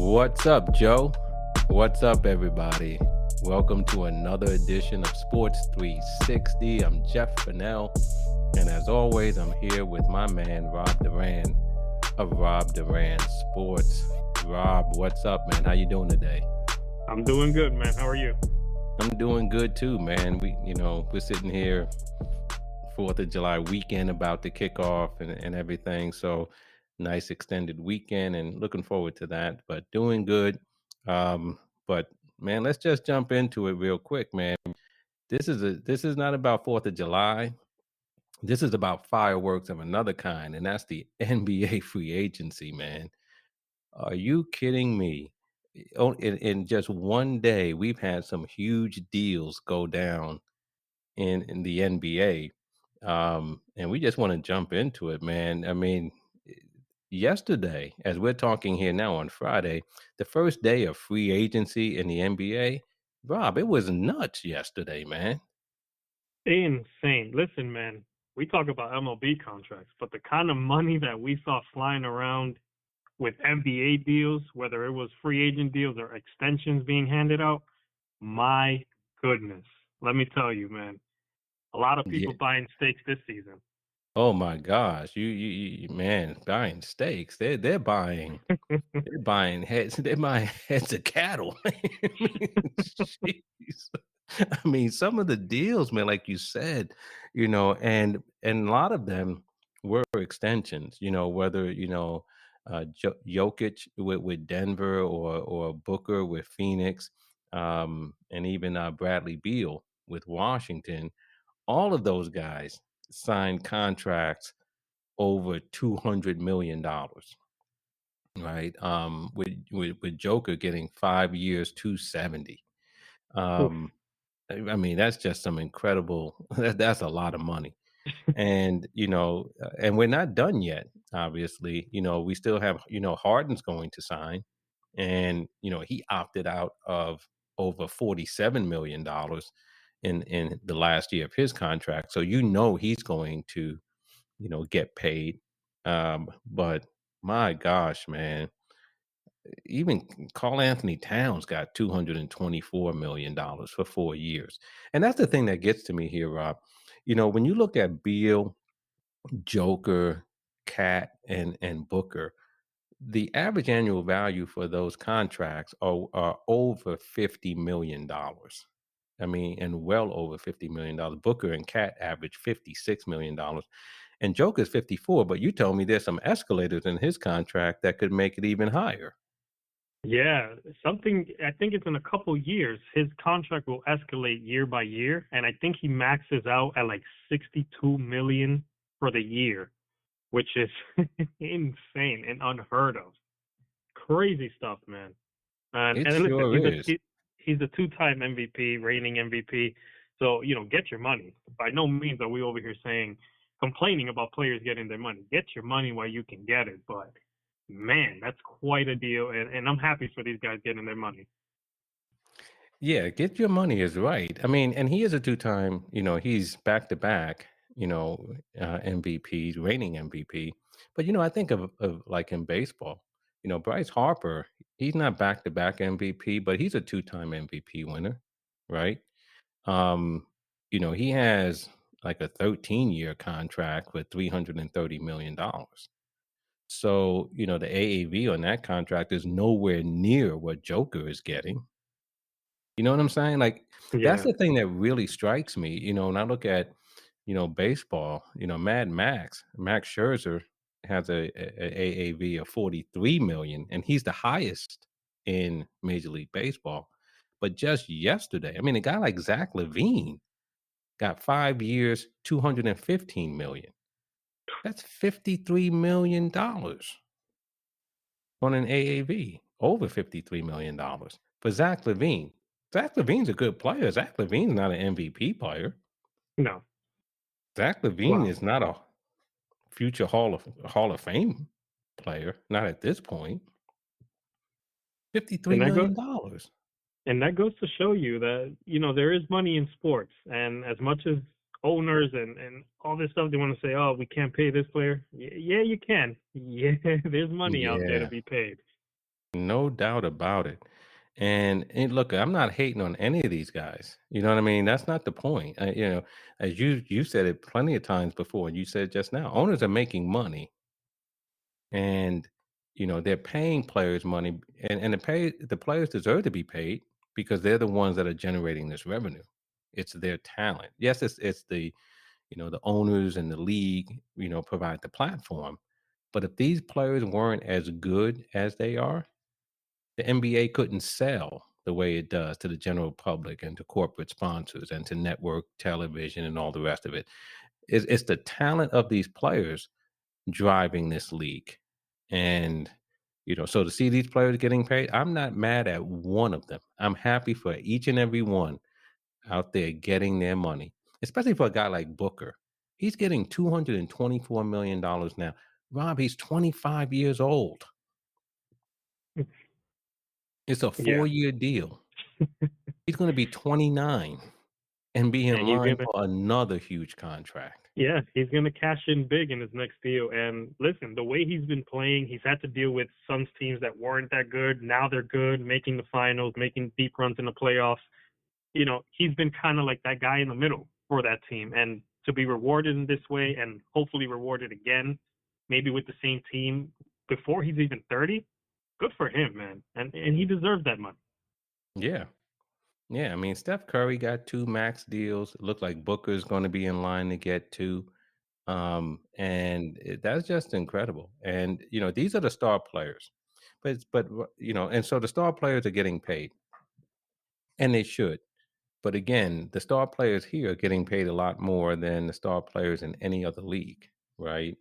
What's up, Joe? What's up, everybody? Welcome to another edition of Sports 360. I'm Jeff Fannell, and as always, I'm here with my man, Rob Durant of Rob Durant Sports. Rob, what's up, man? How you doing today? I'm doing good, man. How are you? I'm doing good too, man. We're sitting here, 4th of July weekend about to kick off and everything. So nice extended weekend and looking forward to that, but doing good. But man, let's just jump into it real quick, man. This is not about 4th of July. This is about fireworks of another kind, and that's the NBA free agency, man. Are you kidding me? In just one day, we've had some huge deals go down in the NBA. And we just want to jump into it, man. I mean, yesterday, as we're talking here now on Friday, the first day of free agency in the NBA, Rob, it was nuts yesterday, man. Insane. Listen, man, we talk about MLB contracts, but the kind of money that we saw flying around with NBA deals, whether it was free agent deals or extensions being handed out, my goodness. Let me tell you, man, a lot of Yeah. people buying stakes this season. Oh my gosh, man, buying steaks. They're buying heads. They're buying heads of cattle. I mean, jeez. I mean, some of the deals, man, like you said, and a lot of them were extensions. Whether Jokic with Denver or Booker with Phoenix, and even Bradley Beal with Washington. All of those guys signed contracts over $200 million. Right, with Joker getting 5 years, 270. Oof. Um, I mean, that's just some incredible that's a lot of money, and we're not done yet, obviously. We still have, Harden's going to sign, and, he opted out of over $47 million in the last year of his contract, so he's going to, get paid, but my gosh, man. Even Carl Anthony Towns got $224 million for 4 years, and that's the thing that gets to me here, Rob. When you look at Beal, Joker, Cat, and Booker, the average annual value for those contracts are over $50 million. I mean, and well over $50 million. Booker and Cat average $56 million, and Joker's 54. But you told me there's some escalators in his contract that could make it even higher. Yeah, something, I think it's in a couple years, his contract will escalate year by year, and I think he maxes out at like 62 million for the year, which is insane and unheard of. Crazy stuff, man. It And listen, sure is. he's a two-time MVP, reigning MVP. So get your money. By no means are we over here complaining about players getting their money. Get your money while you can get it. But man, that's quite a deal, and I'm happy for these guys getting their money. Yeah, get your money is right. I mean, and he is a two-time, he's back to back, MVP, reigning MVP. But I think of like in baseball, Bryce Harper, he's not back to back MVP, but he's a two-time MVP winner, right? Um, he has like a 13-year contract with $330 million. So, the AAV on that contract is nowhere near what Joker is getting. You know what I'm saying? Like, that's Yeah. the thing that really strikes me, when I look at, baseball, Max Scherzer has a AAV of 43 million, and he's the highest in Major League Baseball. But just yesterday, I mean, a guy like Zach Levine got 5 years, 215 million. That's $53 million on an AAV, over $53 million for Zach Levine. Zach Levine's a good player. Zach Levine's not an MVP player. No. Zach Levine Wow. is not a future Hall of Fame player, not at this point. $53 And that goes million. and that goes to show you that there is money in sports, and as much as owners and all this stuff they want to say, oh, we can't pay this player. Yeah, you can. Yeah, there's money out there to Yeah. be paid. No doubt about it. And look, I'm not hating on any of these guys. You know what I mean? That's not the point. As you said it plenty of times before, and you said just now, owners are making money, and they're paying players money, and the players deserve to be paid because they're the ones that are generating this revenue. It's their talent. Yes, it's the owners and the league provide the platform, but if these players weren't as good as they are, the NBA couldn't sell the way it does to the general public and to corporate sponsors and to network television and all the rest of it. It's the talent of these players driving this league. And, so to see these players getting paid, I'm not mad at one of them. I'm happy for each and every one out there getting their money, especially for a guy like Booker. He's getting $224 million now. Rob, he's 25 years old. It's a Yeah, 4-year deal. He's going to be 29 and be in and he's line gonna for another huge contract. yeah, he's gonna cash in big in his next deal. And listen, the way he's been playing, he's had to deal with Suns teams that weren't that good. Now they're good, making the finals, making deep runs in the playoffs. He's been kind of like that guy in the middle for that team. And to be rewarded in this way and hopefully rewarded again, maybe with the same team before he's even 30, good for him, man. And he deserves that money. Yeah. Yeah. I mean, Steph Curry got 2 max deals. It looks like Booker's going to be in line to get 2. That's just incredible. And, these are the star players. And so the star players are getting paid, and they should. But again, the star players here are getting paid a lot more than the star players in any other league, right?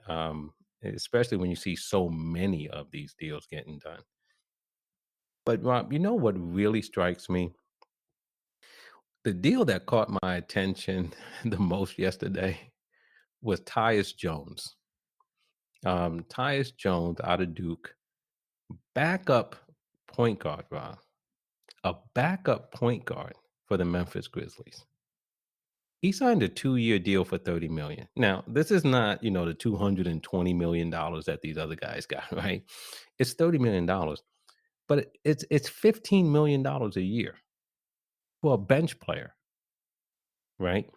Especially when you see so many of these deals getting done. But Rob, you know what really strikes me? The deal that caught my attention the most yesterday was Tyus Jones. Tyus Jones out of Duke, backup point guard, Rob. A backup point guard for the Memphis Grizzlies. He signed a 2-year deal for 30 million. Now, this is not, the $220 million that these other guys got, right? It's $30 million, but it's $15 million a year for a bench player, right?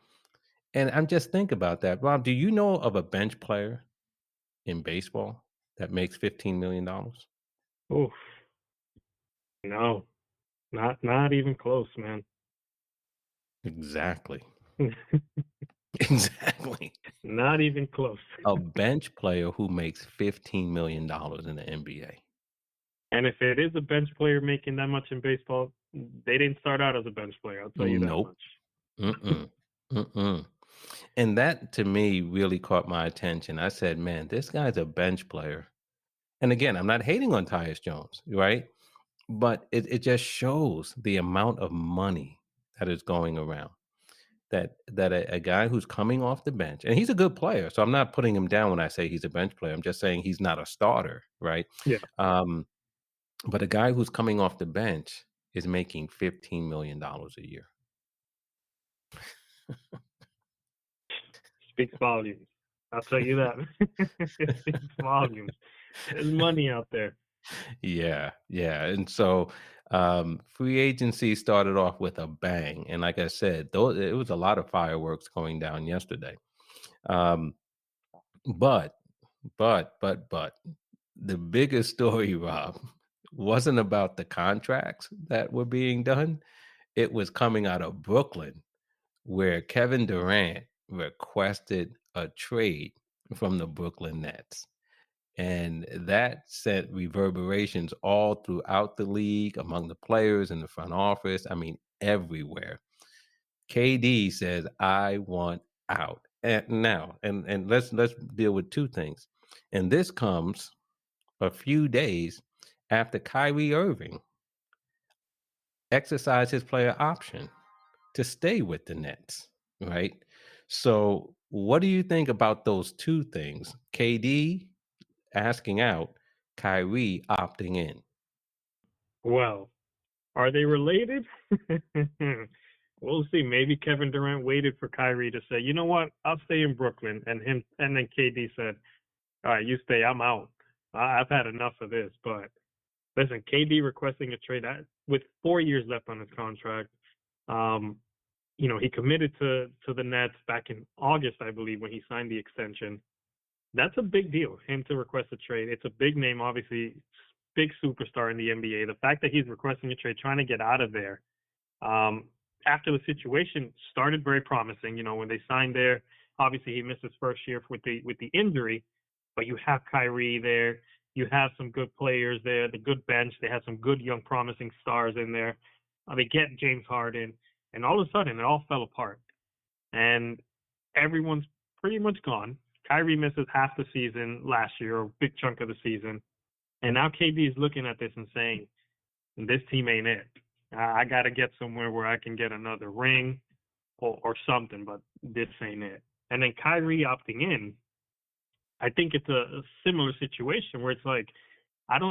And I'm just think about that. Rob, do you know of a bench player in baseball that makes $15 million? Oof, no, not even close, man. Exactly. Exactly. Not even close. A bench player who makes $15 million in the NBA. And if it is a bench player making that much in baseball, they didn't start out as a bench player. I'll tell you that Nope. much. Mm-mm. Mm-mm. And that to me really caught my attention. I said, man, this guy's a bench player. And again, I'm not hating on Tyus Jones, right? But it just shows the amount of money that is going around. That a guy who's coming off the bench, and he's a good player. So I'm not putting him down when I say he's a bench player. I'm just saying he's not a starter, right? Yeah. Um, but a guy who's coming off the bench is making $15 million a year. Speaks volumes. I'll tell you that. It speaks volumes. There's money out there. Yeah, yeah. And so free agency started off with a bang. And like I said, though it was a lot of fireworks going down yesterday. Um, but but the biggest story, Rob, wasn't about the contracts that were being done. It was coming out of Brooklyn, where Kevin Durant requested a trade from the Brooklyn Nets. And that sent reverberations all throughout the league, among the players in the front office. I mean, everywhere. KD says, "I want out." And now, and let's deal with two things. And this comes a few days after Kyrie Irving exercised his player option to stay with the Nets, right? So, what do you think about those two things? KD asking out, Kyrie opting in. Well, are they related? We'll see. Maybe Kevin Durant waited for Kyrie to say, you know what, I'll stay in Brooklyn, and then KD said, all right, you stay, I'm out. I've had enough of this. But Listen, KD requesting a trade with 4 years left on his contract. Um, he committed to the Nets back in August, I believe, when he signed the extension. That's a big deal. Him to request a trade. It's a big name, obviously, big superstar in the NBA. The fact that he's requesting a trade, trying to get out of there, um, after the situation started very promising. When they signed there, obviously he missed his first year with the injury, but you have Kyrie there. You have some good players there, the good bench. They have some good young promising stars in there. They get James Harden, and all of a sudden it all fell apart. And everyone's pretty much gone. Kyrie misses half the season last year, or a big chunk of the season. And now KD is looking at this and saying, this team ain't it. I got to get somewhere where I can get another ring or something, but this ain't it. And then Kyrie opting in, I think it's a similar situation where it's like,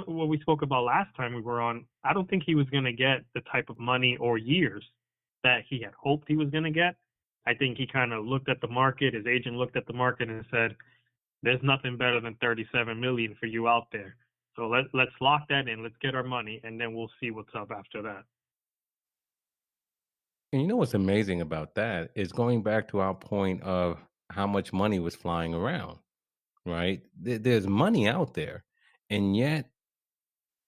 what we spoke about last time we were on, I don't think he was going to get the type of money or years that he had hoped he was going to get. I think he kind of looked at the market, his agent looked at the market and said, there's nothing better than 37 million for you out there. So let's lock that in. Let's get our money, and then we'll see what's up after that. And you know what's amazing about that is going back to our point of how much money was flying around, right? There's money out there, and yet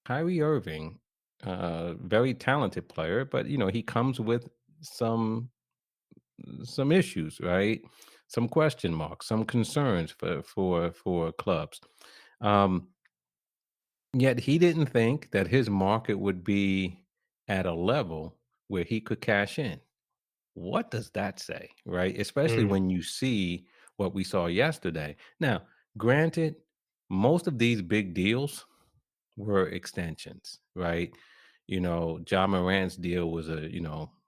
Kyrie Irving, very talented player, but he comes with some some issues, right? Some question marks, some concerns for clubs. Um, Yet he didn't think that his market would be at a level where he could cash in. What does that say, right? Especially Mm, when you see what we saw yesterday. Now, granted, most of these big deals were extensions, right? Ja Morant's deal was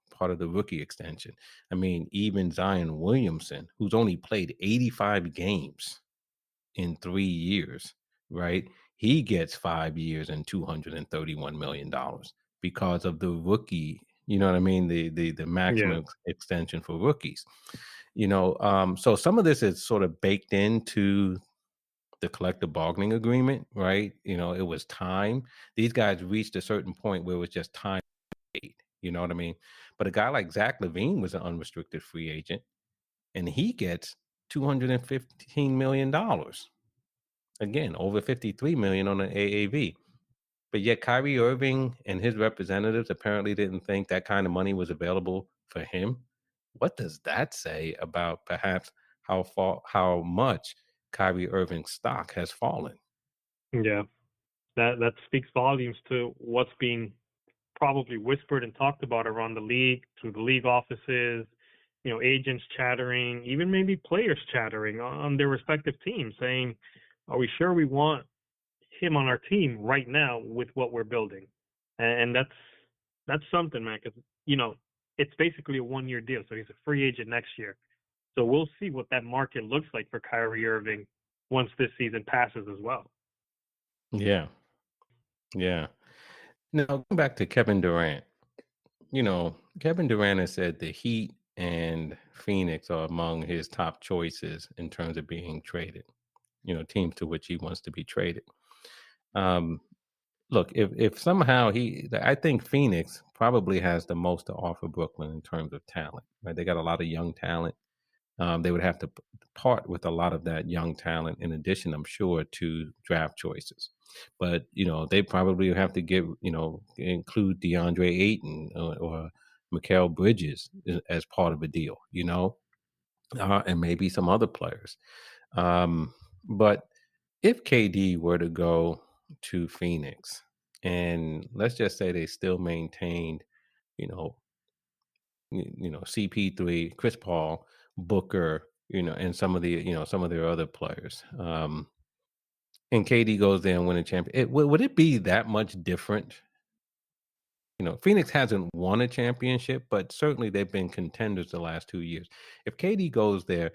part of the rookie extension. I mean, even Zion Williamson, who's only played 85 games in 3 years, right? He gets 5 years and $231 million because of the rookie. You know what I mean? The yeah, maximum extension for rookies. So some of this is sort of baked into the collective bargaining agreement, right? It was time. These guys reached a certain point where it was just time paid. You know what I mean? But a guy like Zach Levine was an unrestricted free agent, and he gets $215 million. Again, over 53 million on an AAV. But yet Kyrie Irving and his representatives apparently didn't think that kind of money was available for him. What does that say about perhaps how much Kyrie Irving's stock has fallen? yeah. That speaks volumes to what's being probably whispered and talked about around the league, through the league offices, agents chattering, even maybe players chattering on their respective teams, saying, "Are we sure we want him on our team right now with what we're building?" And that's something, man, because it's basically a 1 year deal, so he's a free agent next year. So we'll see what that market looks like for Kyrie Irving once this season passes as well. Yeah, yeah. Now going back to Kevin Durant, Kevin Durant has said the Heat and Phoenix are among his top choices in terms of being traded. Teams to which he wants to be traded. Um, Look, if somehow I think Phoenix probably has the most to offer Brooklyn in terms of talent. Right, they got a lot of young talent. They would have to part with a lot of that young talent, in addition, I'm sure, to draft choices. But they probably have to include DeAndre Ayton or Mikal Bridges as part of a deal. And maybe some other players. But if KD were to go to Phoenix, and let's just say they still maintained, you know, CP3, Chris Paul, Booker, and some of their other players. And KD goes there and win a champion. Would it be that much different? Phoenix hasn't won a championship, but certainly they've been contenders the last 2 years. If KD goes there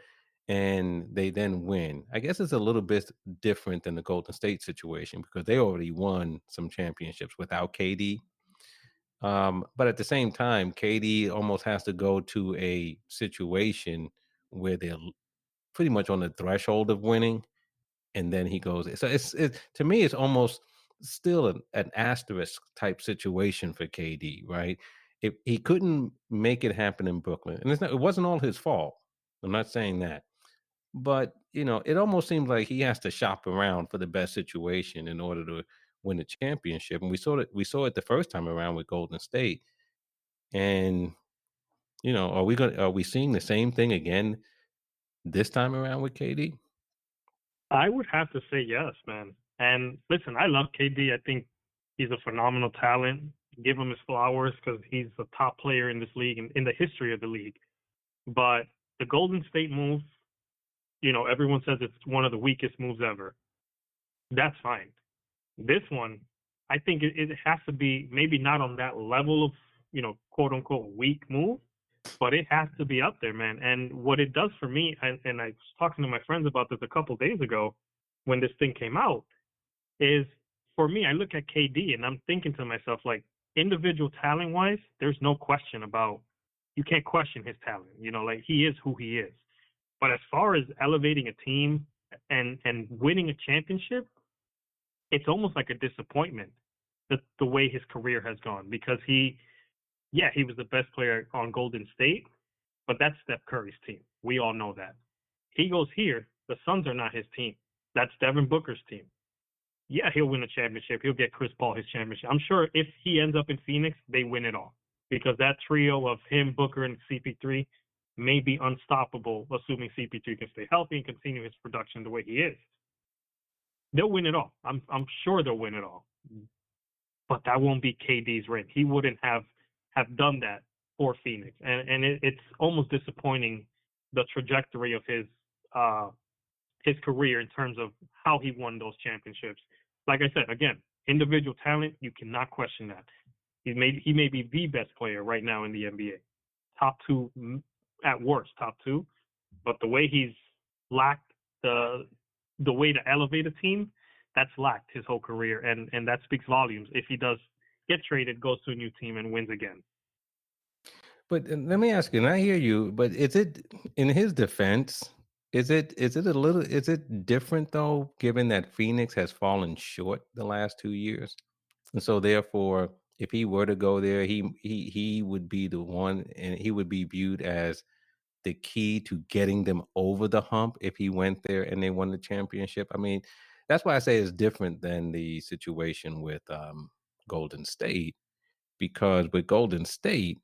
and they then win, I guess it's a little bit different than the Golden State situation because they already won some championships without KD. But at the same time, KD almost has to go to a situation where they're pretty much on the threshold of winning, and then he goes. So to me, it's almost still an asterisk type situation for KD, right? If he couldn't make it happen in Brooklyn, and it wasn't all his fault. I'm not saying that. But, it almost seems like he has to shop around for the best situation in order to win the championship, and we saw it the first time around with Golden State, and, are we seeing the same thing again this time around with KD? I would have to say yes, man. And listen, I love KD. I think he's a phenomenal talent. Give him his flowers because he's the top player in this league and in the history of the league. But the Golden State move, everyone says it's one of the weakest moves ever. That's fine. This one, I think it has to be maybe not on that level of, quote unquote weak move, but it has to be up there, man. And what it does for me, and I was talking to my friends about this a couple days ago when this thing came out, is for me, I look at KD and I'm thinking to myself, like, individual talent wise, there's no question about, you can't question his talent. Like he is who he is. But as far as elevating a team and winning a championship, it's almost like a disappointment the way his career has gone because he was the best player on Golden State, but that's Steph Curry's team. We all know that. He goes here, the Suns are not his team. That's Devin Booker's team. Yeah, he'll win a championship. He'll get Chris Paul his championship. I'm sure if he ends up in Phoenix, they win it all because that trio of him, Booker, and CP3 may be unstoppable, assuming CP3 can stay healthy and continue his production the way he is. They'll win it all. I'm sure they'll win it all. But that won't be KD's ring. He wouldn't have done that for Phoenix, and it's almost disappointing the trajectory of his career in terms of how he won those championships. Like I said, again, individual talent, you cannot question that. He may be the best player right now in the NBA, top two at worst, top two. But the way he's lacked the way to elevate a team, that's lacked his whole career, and that speaks volumes. If he does get traded, goes to a new team, and wins again. But let me ask you, and I hear you, but is it in his defense? Is it different though, given that Phoenix has fallen short the last 2 years, and so therefore, if he were to go there, he would be the one, and he would be viewed as the key to getting them over the hump if he went there and they won the championship. I mean, that's why I say it's different than the situation with Golden State, because with Golden State,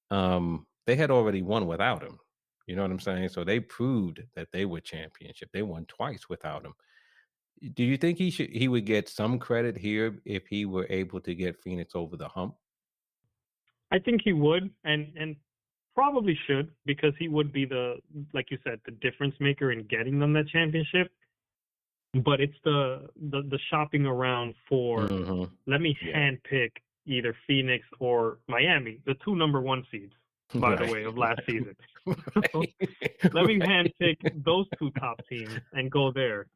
they had already won without him. You know what I'm saying? So they proved that they were championship. They won twice without him. Do you think he would get some credit here if he were able to get Phoenix over the hump? I think he would, and probably should because he would be like you said, the difference maker in getting them that championship. But it's the shopping around for Hmm. let me Yeah. handpick either Phoenix or Miami, the two number one seeds, by the Right. way, of last season. So Right. let me Right. handpick those two top teams and go there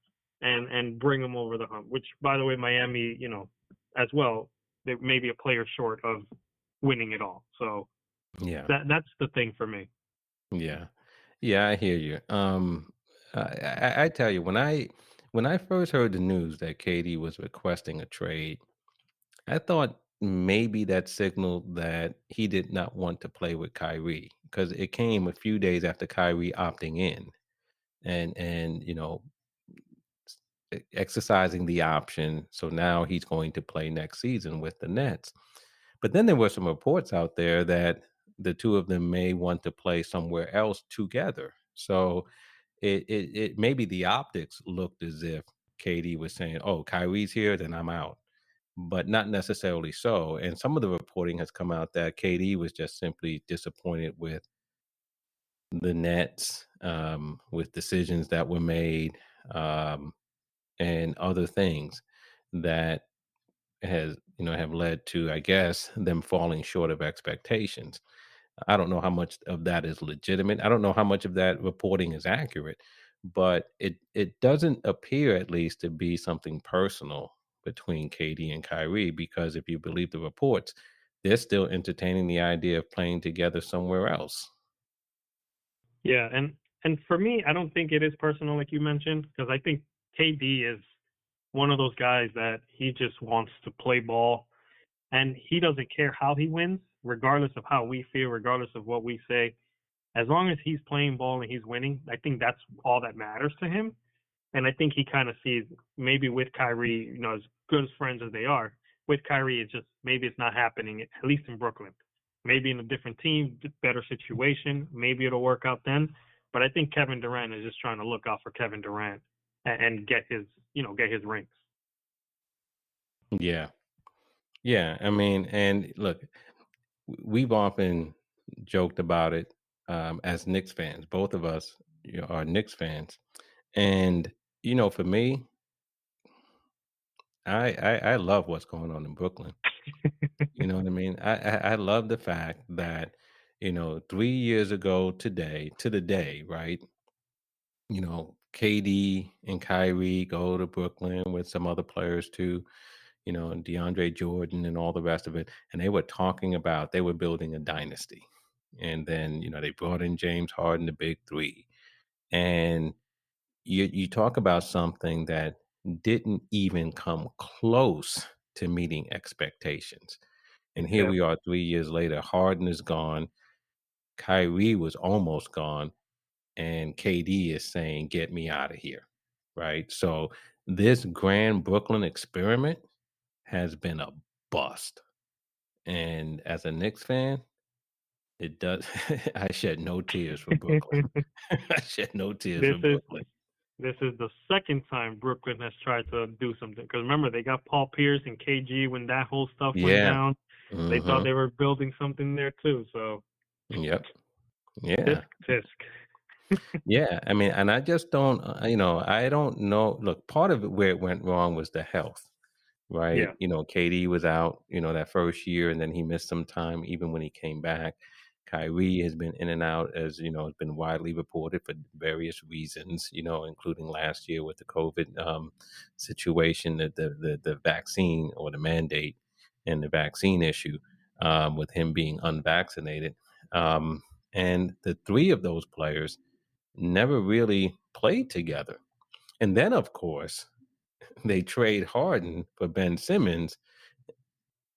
and bring them over the hump. Which, by the way, Miami, as well, they may be a player short of winning it all. So Yeah. that's the thing for me. Yeah. Yeah, I hear you. I tell you, when I first heard the news that Katie was requesting a trade, I thought maybe that signaled that he did not want to play with Kyrie, because it came a few days after Kyrie opting in and exercising the option. So now he's going to play next season with the Nets. But then there were some reports out there that the two of them may want to play somewhere else together. So it maybe the optics looked as if KD was saying, "Oh, Kyrie's here, then I'm out," but not necessarily so. And some of the reporting has come out that KD was just simply disappointed with the Nets, with decisions that were made, um, and other things that have led to, I guess, them falling short of expectations. I don't know how much of that is legitimate. I don't know how much of that reporting is accurate, but it doesn't appear, at least, to be something personal between KD and Kyrie, because if you believe the reports, they're still entertaining the idea of playing together somewhere else. Yeah, and for me, I don't think it is personal like you mentioned because I think KD is one of those guys that he just wants to play ball, and he doesn't care how he wins, regardless of how we feel, regardless of what we say. As long as he's playing ball and he's winning, I think that's all that matters to him. And I think he kind of sees maybe with Kyrie, as good as friends as they are, with Kyrie, it's just maybe it's not happening, at least in Brooklyn. Maybe in a different team, better situation, maybe it'll work out then. But I think Kevin Durant is just trying to look out for Kevin Durant and get his rings. Yeah. Yeah. I mean, and look, we've often joked about it as Knicks fans. Both of us are Knicks fans. And, for me, I love what's going on in Brooklyn. You know what I mean? I love the fact that, 3 years ago today, to the day, right? KD and Kyrie go to Brooklyn with some other players too, and DeAndre Jordan and all the rest of it. And they were talking about they were building a dynasty. And then, they brought in James Harden, the big three. And you talk about something that didn't even come close to meeting expectations. And here Yeah, we are 3 years later. Harden is gone. Kyrie was almost gone. And KD is saying, "Get me out of here." Right? So this grand Brooklyn experiment has been a bust. And as a Knicks fan, it does I shed no tears for Brooklyn. I shed no tears this for is Brooklyn. this is the second time Brooklyn has tried to do something. Because remember, they got Paul Pierce and KG when that whole stuff went Yeah. down. They thought Mhm. they were building something there too. So Yep. Yeah. tisk tisk. Yeah. I mean, and I just don't, I don't know. Look, part of it where it went wrong was the health. Right? Yeah, KD was out, that first year, and then he missed some time even when he came back. Kyrie has been in and out, as has been widely reported for various reasons, including last year with the COVID situation, the vaccine or the mandate and the vaccine issue with him being unvaccinated. Um, and the three of those players never really played together. And then, of course, they trade Harden for Ben Simmons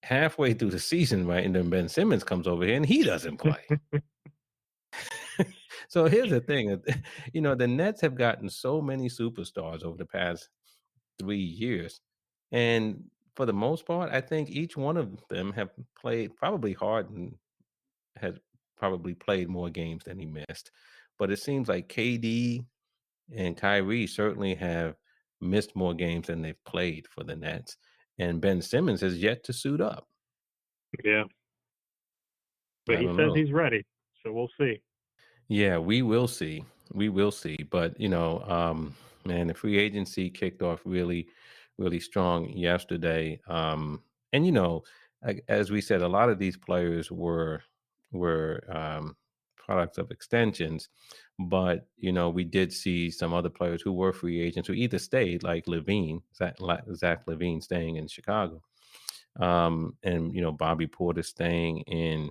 halfway through the season, right? And then Ben Simmons comes over here and he doesn't play. So here's the thing, the Nets have gotten so many superstars over the past 3 years, and for the most part, I think each one of them have played. Probably Harden has probably played more games than he missed, but it seems like KD and Kyrie certainly have missed more games than they've played for the Nets, and Ben Simmons has yet to suit up. yeah. But I he don't says know. he's ready, so we'll see. Yeah, we will see. We will see. But, man, the free agency kicked off really, really strong yesterday. And as we said, a lot of these players were products of extensions. But, we did see some other players who were free agents who either stayed, like Levine, Zach Levine staying in Chicago. And Bobby Porter staying in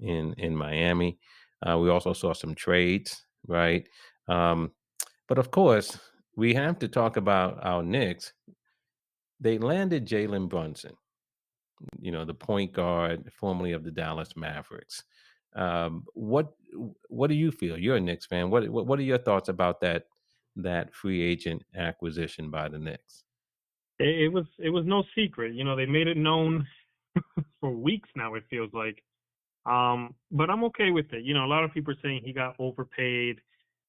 in Miami. We also saw some trades, right? Um, but of course, we have to talk about our Knicks. They landed Jalen Brunson, the point guard formerly of the Dallas Mavericks. What do you feel? You're a Knicks fan. What are your thoughts about that free agent acquisition by the Knicks? It was no secret. They made it known for weeks now. It feels like. But I'm okay with it. A lot of people are saying he got overpaid,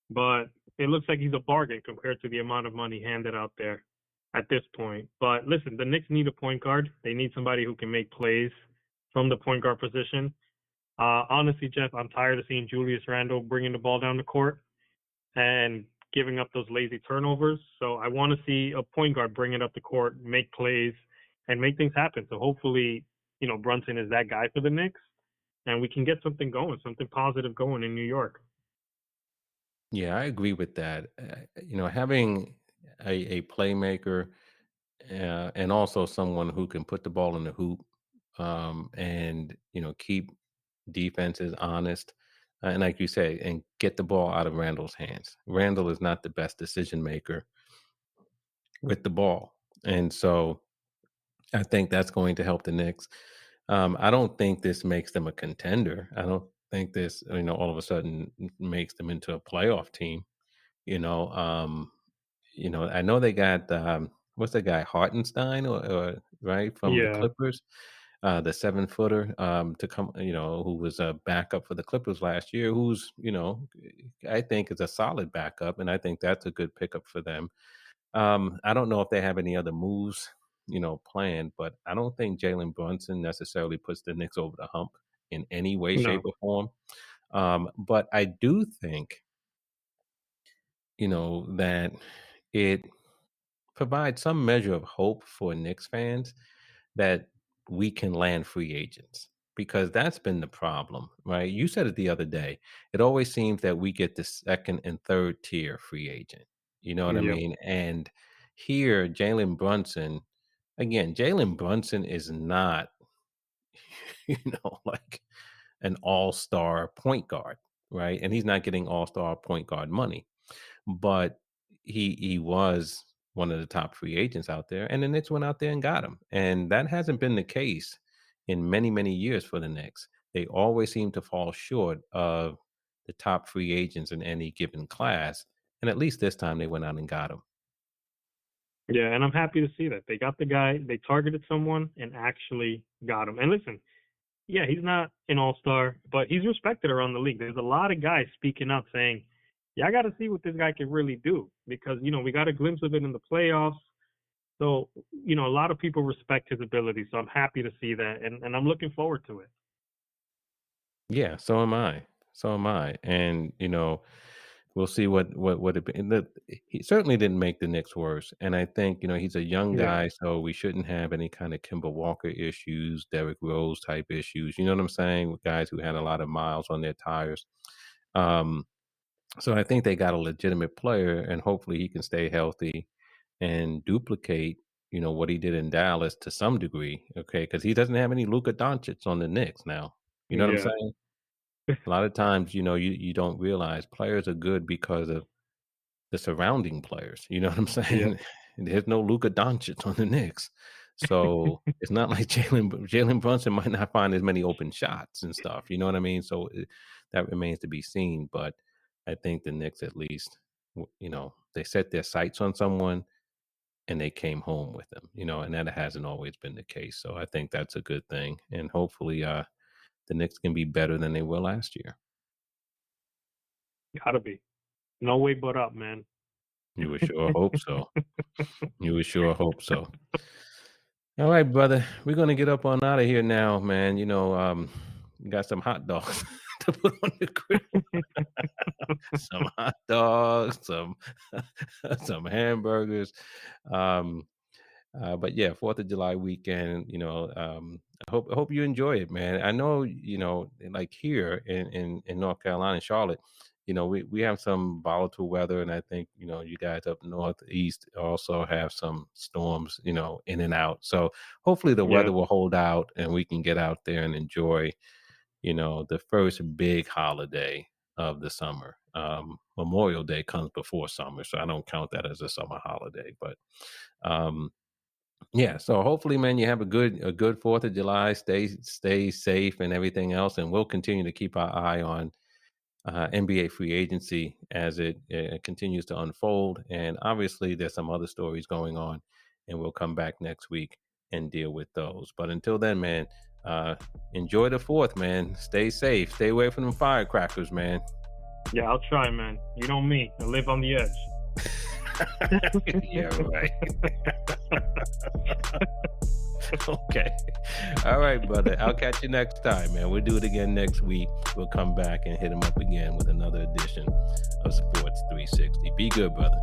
but it looks like he's a bargain compared to the amount of money handed out there at this point. But listen, the Knicks need a point guard. They need somebody who can make plays from the point guard position. Honestly, Jeff, I'm tired of seeing Julius Randle bringing the ball down the court and giving up those lazy turnovers. So I want to see a point guard bring it up the court, make plays, and make things happen. So hopefully, Brunson is that guy for the Knicks, and we can get something going, something positive going in New York. Yeah, I agree with that. Having a playmaker and also someone who can put the ball in the hoop and keep defenses honest and like you say and get the ball out of Randall's hands. Randall is not the best decision maker with the ball. And so I think that's going to help the Knicks. I don't think this makes them a contender. I don't think this, all of a sudden makes them into a playoff team. You know, um, I know they got what's the guy Hartenstein or right from the Yeah, Clippers, the 7 footer to come, who was a backup for the Clippers last year. Who's I think is a solid backup, and I think that's a good pickup for them. I don't know if they have any other moves, planned, but I don't think Jalen Brunson necessarily puts the Knicks over the hump in any way, shape, no, or form. But I do think, that it provides some measure of hope for Knicks fans that we can land free agents because that's been the problem, right? You said it the other day. It always seems that we get the second and third tier free agent. You know what I yep, mean? And here, Jalen Brunson is not, like an all-star point guard, right? And he's not getting all-star point guard money, but he was one of the top free agents out there, and the Knicks went out there and got him. And that hasn't been the case in many, many years for the Knicks. They always seem to fall short of the top free agents in any given class. And at least this time they went out and got him. yeah, and I'm happy to see that they got the guy. They targeted someone and actually got him. And listen, yeah, he's not an all-star, but he's respected around the league. There's a lot of guys speaking up saying, "Yeah, I got to see what this guy can really do," because we got a glimpse of it in the playoffs. So a lot of people respect his ability. So I'm happy to see that, and I'm looking forward to it. Yeah, so am I. So am I. And we'll see what it be. And he certainly didn't make the Knicks worse. And I think he's a young Yeah, guy, so we shouldn't have any kind of Kimber Walker issues, Derrick Rose type issues. You know what I'm saying? With guys who had a lot of miles on their tires. Um, so I think they got a legitimate player, and hopefully he can stay healthy and duplicate. What he did in Dallas to some degree, okay? Because he doesn't have any Luka Doncic on the Knicks now. You know what I'm yeah, saying? A lot of times, you don't realize players are good because of the surrounding players. You know what I'm yeah, saying? There's no Luka Doncic on the Knicks, so it's not like Jalen Brunson might not find as many open shots and stuff. You know what I mean? So that remains to be seen. But I think the Knicks, at least, they set their sights on someone and they came home with them. And that hasn't always been the case. So I think that's a good thing, and hopefully, the Knicks can be better than they were last year. gotta be. No way but up, man. You would sure hope so. You would sure hope so. All right, brother. We're gonna get up on out of here now, man. Got some hot dogs to put on the grill. Some hot dogs, some hamburgers. Um, but yeah, 4th of July weekend, I hope you enjoy it, man. I know, like here in North Carolina, Charlotte, we have some volatile weather, and I think, you guys up northeast also have some storms, in and out. So hopefully the Yeah, weather will hold out and we can get out there and enjoy, the first big holiday of the summer. Memorial Day comes before summer, so I don't count that as a summer holiday, but um yeah, so hopefully, man, you have a good 4th of July. Stay safe and everything else, and we'll continue to keep our eye on NBA free agency as it continues to unfold. And obviously, there's some other stories going on, and we'll come back next week and deal with those. But until then, man, uh, enjoy the 4th, man. Stay safe. Stay away from them firecrackers, man. yeah, I'll try, man. You know me. I live on the edge. Yeah, right. Okay. All right, brother. I'll catch you next time, man. We'll do it again next week. We'll come back and hit him up again with another edition of Sports 360. Be good, brother.